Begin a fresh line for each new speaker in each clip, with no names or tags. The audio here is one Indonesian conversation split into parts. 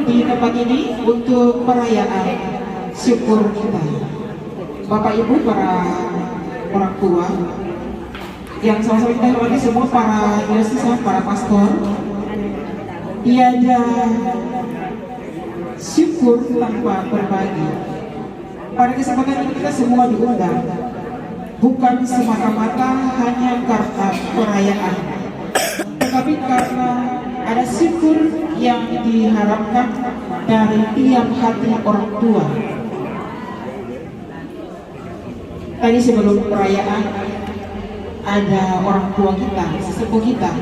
di tempat ini untuk perayaan syukur kita. Bapak Ibu, para orang tua yang sama-sama kita hormati semua, para diocesan, para pastor, tiada syukur tanpa berbagi. Pada kesempatan ini kita semua diundang, bukan semata-mata hanya karena perayaan, tetapi karena ada syukur yang diharapkan dari tiap hati orang tua. Tadi sebelum perayaan ada orang tua kita, sesepuh kita,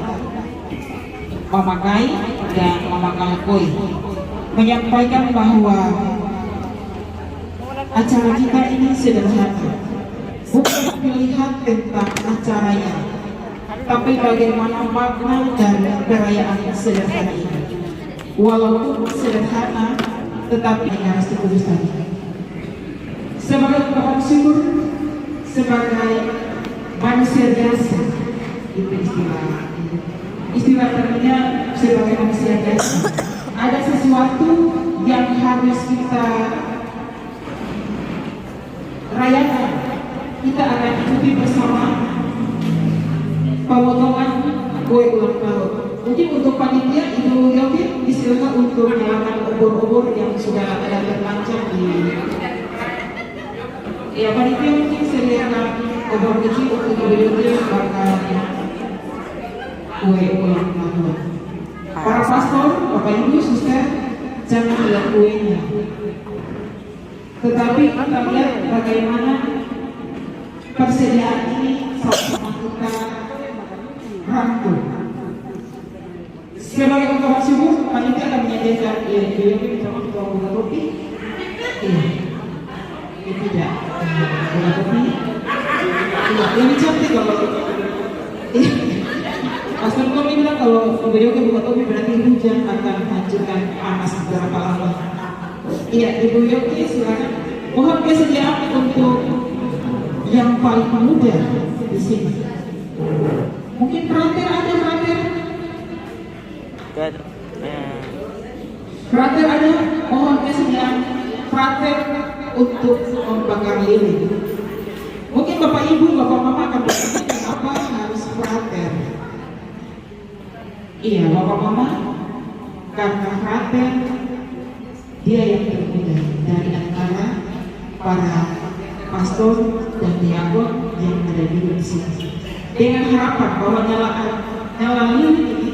Mama Kai dan Mama Kalkoi, menyampaikan bahwa acara kita ini sederhana, bukan melihat tentang acaranya, tapi bagaimana makna dari perayaan sederhana ini. Walaupun sederhana, tetapi harus dikuduskan. Sebagai ungkapan syukur, sebagai manusia biasa, itu istilah termnya sebagai manusia biasa. Ada sesuatu yang harus kita rayakan. Kita akan ikuti bersama pemotongan kue ulang tahun. Mungkin untuk panitia Ibu Yofi disilakan untuk menyalakan obor-obor yang sudah ada terpanjang di. Ya, panitia mungkin sediakan obor kecil untuk Ibu Yofi bakal kue ulang tahun. Para pastor, Bapak Ibu, suster, jangan lihat kuenya, tetapi kita lihat bagaimana persediaan ini sama-sama kita rangkum. Sebagai ungkapan syukur, panitia akan menyediakan bunga kopi. Iya, ini tidak bunga kopi. Iya, lebih cantik kalau. Pastor kami bilang kalau beliau buka kopi berarti hujan akan hancurkan panas beberapa lama. Iya, Ibu Yoki silakan. Mohon kesediaan untuk yang paling muda di sini. Mungkin prater ada prater. Prater ada. Mohon kesediaan prater untuk membakar lilin. Mungkin Bapak Ibu, Bapak Mama akan bertanya kenapa harus prater. Iya, Bapak Mama, karena prater dia yang termuda dari antara para pastor dan diakon yang ada di sini. Dengan harapan bahwa nyala lilin ini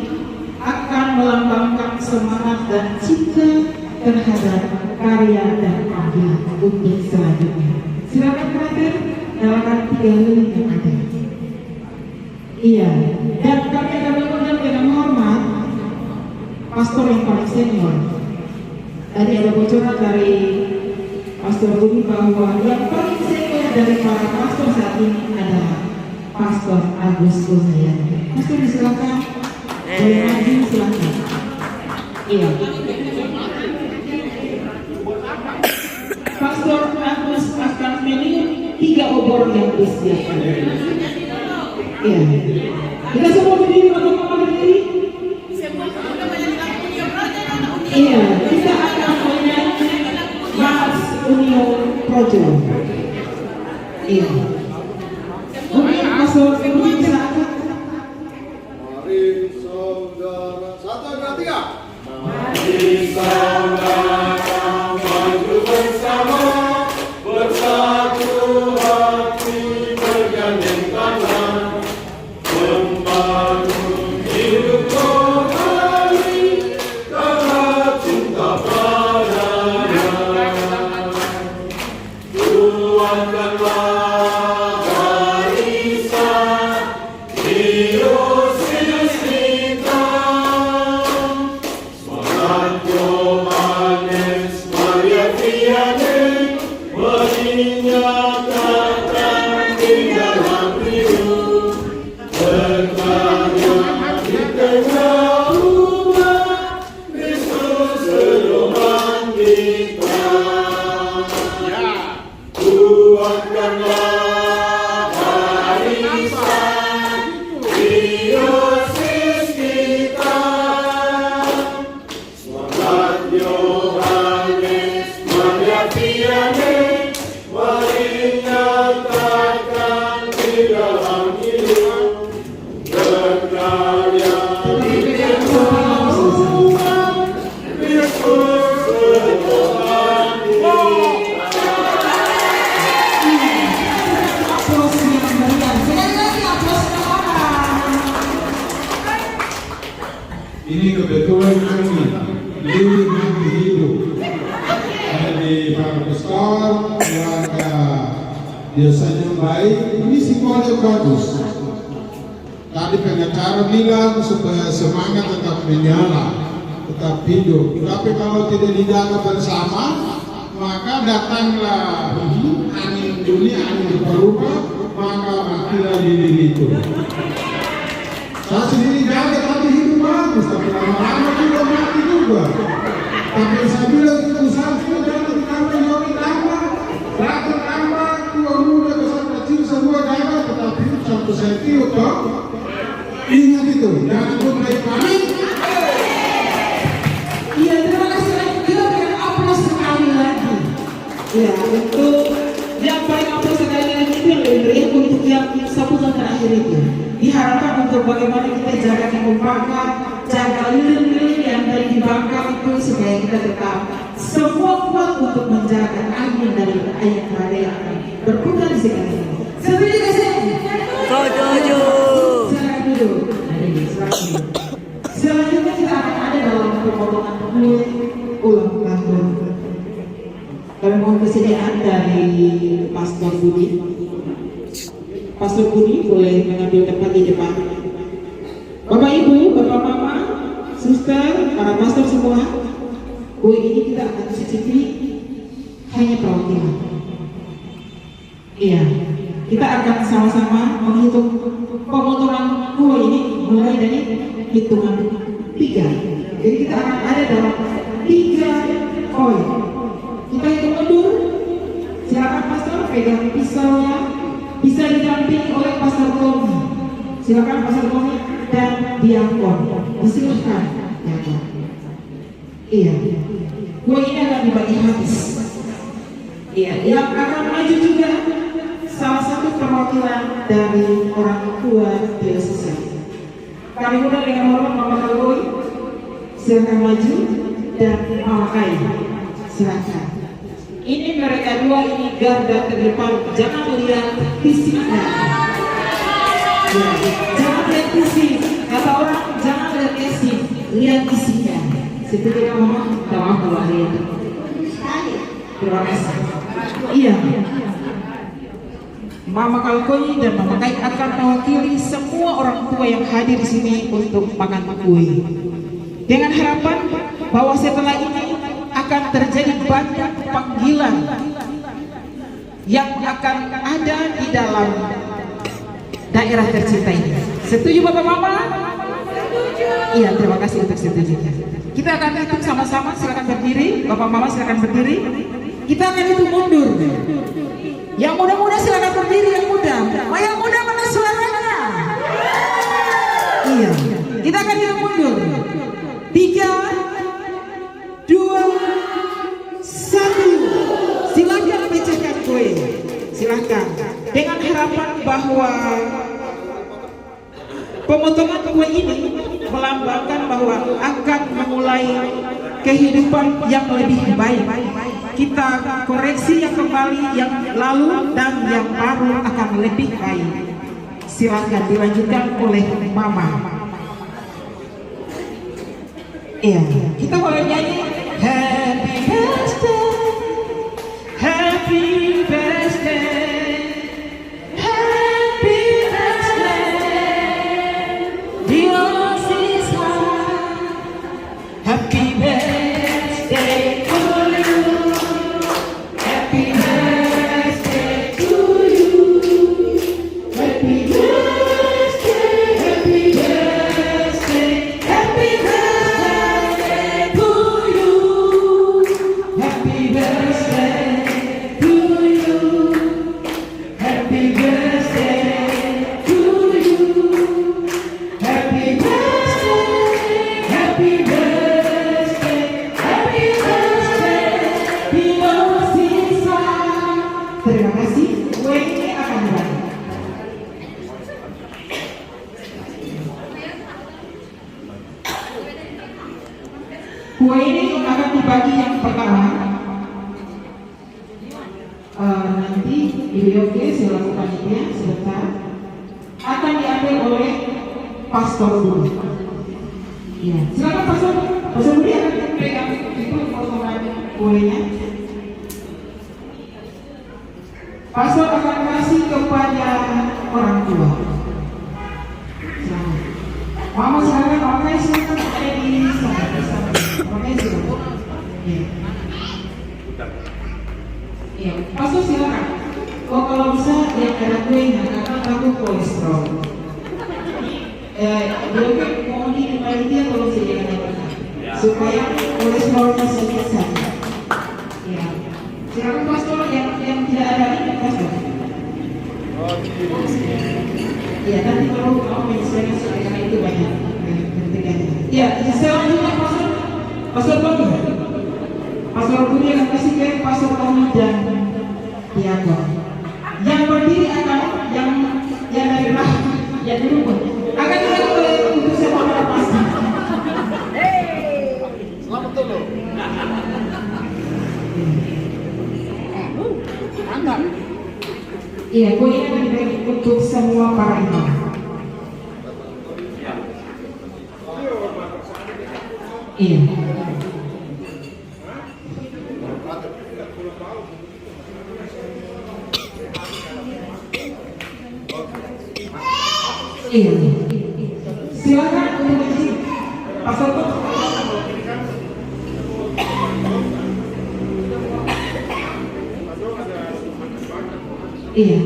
akan melambangkan semangat dan cinta terhadap karya dan karya untuk selanjutnya. Silakan prater, nyalakan 3 lilin yang ada. Iya, dan kami akan mengundang dengan hormat pastor yang paling senior. Tadi ada bocoran dari Pastor Budi bahwa yang paling senior dari para pastor saat ini adalah Pastor Agus Kusayani. Pastor disilakan, boleh maju silakan. Iya. Pastor Agus akan minum 3 obor yang disediakan. Iya. Kita semua berdiri, Bapak-Bapak berdiri. Iya, kita akan menyanyi Mas Union Projo. Iya. Mungkin Pastor Budi bisa angkat.
Mari saudara, 1, 2, 3.
Mari saudara maju bersama, bersatu hati bergandeng tangan, membangun hidup rohani karena cinta padanya. Kuatkanlah barisan diosis kita, semangat Yohanes Maria Vianney menyatakan di dalam hidup, berkarya di tengah umat Kristus seruan kita. Kuatkanlah barisan diosis kita, semangat Yohanes menyaksikan, mari nyatakan di dalam hidup berkarya di Tuhan Yesus Tuhan kita.
Aplaus yang meriah. Sekali lagi aplaus orang.
Ini kebetulan kami living mati hidup. Ada di para pastor yang biasanya baik. Ini semuanya bagus. Tadi pengacara bilang supaya semangat tetap menyala, tetap hidup. Tapi kalau tidak dijaga bersama, maka datanglah angin dunia, angin berubah, maka matilah diri itu. Saya sendiri jaga tapi hidup bagus, tapi lama-lama juga mati juga. Tapi saya bilang usaha itu jangan ditambah, jangan ditambah. Rakyat tambah, tua muda, besar kecil semua jaga, tetapi hidup satu senti toh. Ingat itu, jangan mulai panik.
Iya, terima kasih lagi. Kita berikan aplaus sekali lagi. Ya, untuk yang paling aplaus sekali lagi itu yang lebih meriah untuk yang sambutan terakhir itu. Diharapkan untuk bagaimana kita jaga kekompakan, jaga lilin-lilin yang tadi dibakar itu supaya kita tetap semua kuat untuk menjaga angin dari ayat rada yang berputar di sekitar ini. Setuju gak sih?
Setuju.
Silakan duduk. Selanjutnya kita akan ada dalam pemotongan kue ulang tahun. Kami mohon kesediaan dari Pastor Budi. Pastor Budi boleh mengambil tempat di depan. Bapak Ibu, Bapak Mama, Suster, para pastor semua, kue ini kita akan cicipi hanya perwakilan. Iya, kita akan sama-sama menghitung pemotongan kue ini mulai dari hitungan 3. Jadi kita akan ada dalam 3 koin. Kita hitung mundur. Silakan pastor pegang pisaunya. Bisa didampingi oleh Pastor Tommy. Silakan Pastor Tommy dan diakon. Silakan diakon. Iya. Kue ini akan dibagi habis. Iya. Yang akan maju juga salah satu perwakilan dari orang tua diocese. Kami mulai dengan hormat Mama Kaloi. Silakan maju dan Mama Kai. Silakan. Ini mereka dua ini garda terdepan. Jangan lihat fisiknya. Ya, jangan lihat fisik. Kata orang jangan lihat fisik, lihat isinya. Seperti yang Mama tahu bahwa itu. Terima kasih. Iya. Mama Kalkoi dan Mama Kai akan mewakili semua orang tua yang hadir di sini untuk makan kue. Dengan harapan bahwa setelah ini akan terjadi banyak panggilan yang akan ada di dalam daerah tercinta ini. Setuju Bapak Mama? Setuju. Iya, terima kasih untuk setujunya. Kita akan hitung sama-sama, silakan berdiri. Bapak Mama silakan berdiri. Kita akan hitung mundur. Yang muda-muda silakan berdiri, yang muda. Oh, yang muda mana suaranya? Iya. Kita akan hitung mundur. 3, 2, 1. Silakan pecahkan kue. Silakan. Dengan harapan bahwa pemotongan kue ini melambangkan bahwa akan memulai kehidupan yang lebih baik. Kita koreksi yang kembali yang lalu dan yang baru akan lebih baik. Silakan dilanjutkan oleh Mama. Iya, kita boleh nyanyi Happy Birthday, Happy Birthday, Happy Birthday, Dios is high. Happy birthday to you, Happy birthday to you, Happy birthday, Happy birthday, Happy birthday to you. Kue ini akan dibagi yang pertama. Nanti IBOG selaku panitia sebentar akan diambil oleh pastor dulu. Ya, silakan pastor. Pastor Budi akan pegang itu potongan kuenya. Pastor akan kasih kepada orang tua. Selamat. Mama silakan, makanya silakan ada di sana. Makanya silakan. Ya. Ya, pastor silakan. Oh, kalau bisa yang ada kuenya karena takut kolesterol. Beliau mau di panitia kalau sediakan yang benar supaya kolesterolnya sedikit saja. Ya, silakan pastor yang tidak ada ini pastor. Ya, nanti kalau mau menyesuaikan supaya itu banyak pentingnya. Ya, selanjutnya pastor Budi. Pastor Budi akan kasih ke pastor Tommy dan Diago. Yang berdiri akan yang dari belakang, yang dulu pun akan dilakukan oleh untuk sepak pasti.
Selamat dulu. Mantap.
Iya, kue ini akan dibagi untuk semua para imam. Iya. Iya. Silakan untuk isi pasal itu. Iya.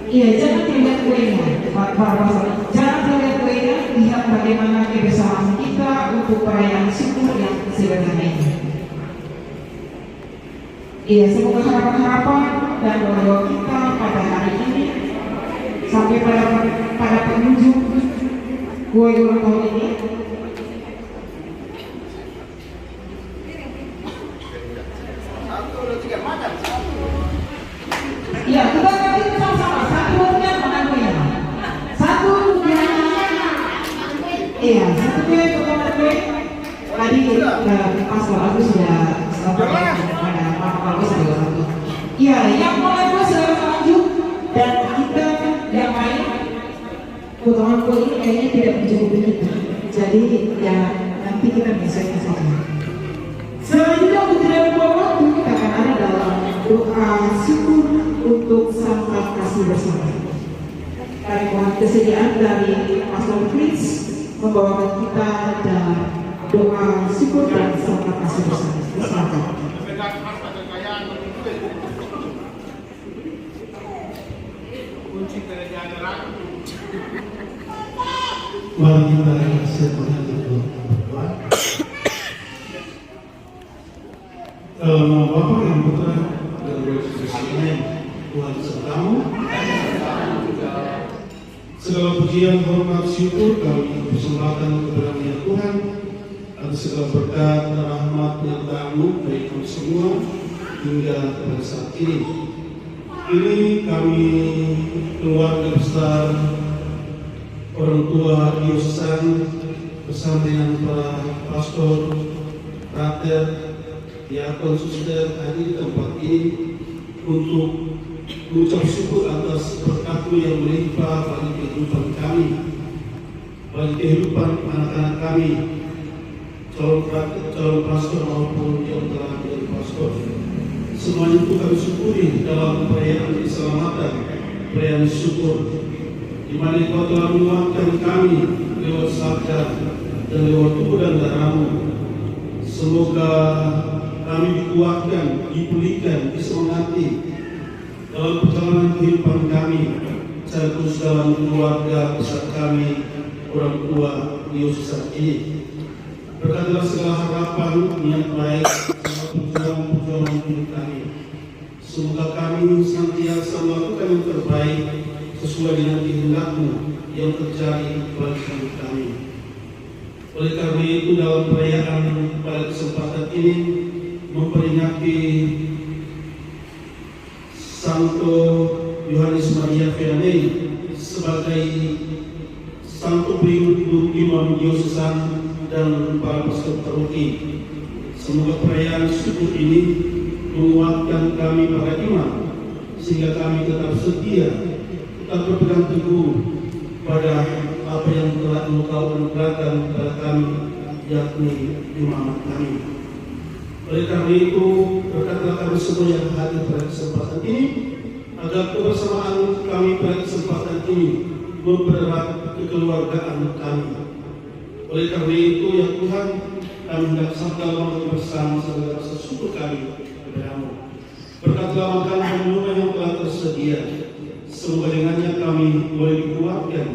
Iya, jangan tinggal kuenya, Pak Pastor. Jangan tinggal kuenya, lihat bagaimana kebersamaan kita untuk perayaan syukur yang sederhana ini. Iya, semoga harapan-harapan dan doa-doa kita pada hari ini sampai pada pengunjung kue ulang tahun ini ya, kita nanti sama-sama satu rupiah makan kue. Satu rupiah. Iya, satu kue makan kue. Tadi Pastor Agus sudah sampaikan kepada Pak Agus satu. Iya, yang makan kue sudah lanjut dan kita yang lain potongan kue ini kayaknya tidak mencukupi kita. Jadi ya nanti kita menyesuaikan saja. Selanjutnya untuk tidak membuang waktu kita akan ada dalam doa syukur untuk santap kasih bersama. Kami mohon kesediaan dari Pastor Fritz membawakan kita dalam doa syukur dan santap kasih bersama. Silakan.
Mari kita semuanya berdoa. Dalam nama Bapa dan Putra dan Roh Kudus. Amin. Tuhan sertamu. Segala pujian, hormat, syukur kami persembahkan kepada Tuhan atas segala berkat dan rahmat yang tak-Mu bagi kami semua hingga pada saat ini. Ini kami keluarga besar orang tua diocesan bersama dengan para pastor, frater, diakon, suster hadir di tempat ini untuk mengucap syukur atas berkat-Mu yang melimpah bagi kehidupan kami, bagi kehidupan anak-anak kami, calon pastor maupun yang telah menjadi pastor. Semuanya itu kami syukuri dalam perayaan keselamatan, perayaan syukur, di mana Engkau telah menguatkan kami lewat sabda dan lewat tubuh dan darah-Mu. Semoga kami dikuatkan, dipulihkan, disemangati dalam perjalanan kehidupan kami, secara khusus dalam keluarga besar kami, orang tua diocesan ini. Berkatilah segala harapan, niat baik, perjuangan hidup kami. Semoga kami senantiasa melakukan yang terbaik sesuai dengan kehendak-Mu yang terjadi bagi hidup kami. Oleh karena itu dalam perayaan pada kesempatan ini memperingati Santo Yohanes Maria Vianney sebagai
Santo Ibu Imam Diocesan dan para peserta paroki. Semoga perayaan syukur ini menguatkan kami para imam sehingga kami tetap setia, tetap berpegang teguh pada apa yang telah Engkau anugerahkan kepada kami, yakni imamat kami. Oleh karena itu, berkatlah kami semua yang hadir pada kesempatan ini, agar kebersamaan kami pada kesempatan ini mempererat kekeluargaan kami. Oleh karena itu, ya Tuhan, kami hendak sabda bersama segala rasa syukur kami kepada-Mu. Berkatlah makan dan minuman yang telah tersedia. Semoga dengannya kami boleh dikuatkan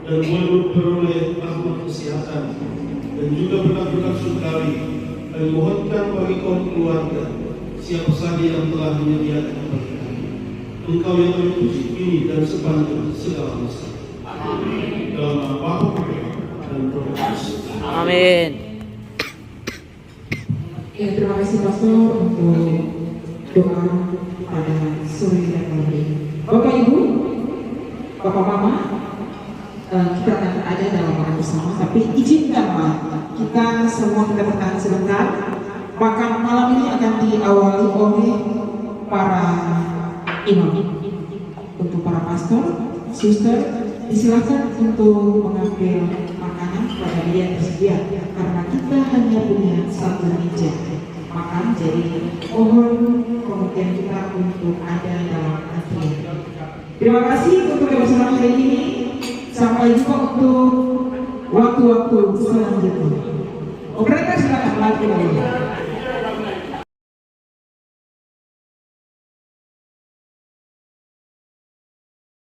dan boleh memperoleh rahmat kesehatan dan juga berkat-berkat surgawi. Kami mohonkan bagi kaum keluarga siapa saja yang telah menyediakan bagi kami. Engkau yang kami puji ini dan sepanjang segala masa. Amin. Dalam nama Bapa dan Roh Kudus.
Amin.
Ya, terima kasih Pastor untuk doa pada sore dan malam ini. Bapak Ibu, Bapak Mama, kita akan ada dalam makan bersama, tapi izinkanlah kita semua kita bertahan sebentar. Makan malam ini akan diawali oleh para imam. Untuk para pastor, suster, disilakan untuk mengambil makanan pada dia tersedia, karena kita hanya punya satu meja makan, jadi mohon pengertian kita untuk ada dalam antrian. Terima kasih untuk kebersamaan hari ini. Sampai jumpa untuk waktu-waktu selanjutnya. Operator silakan lagi.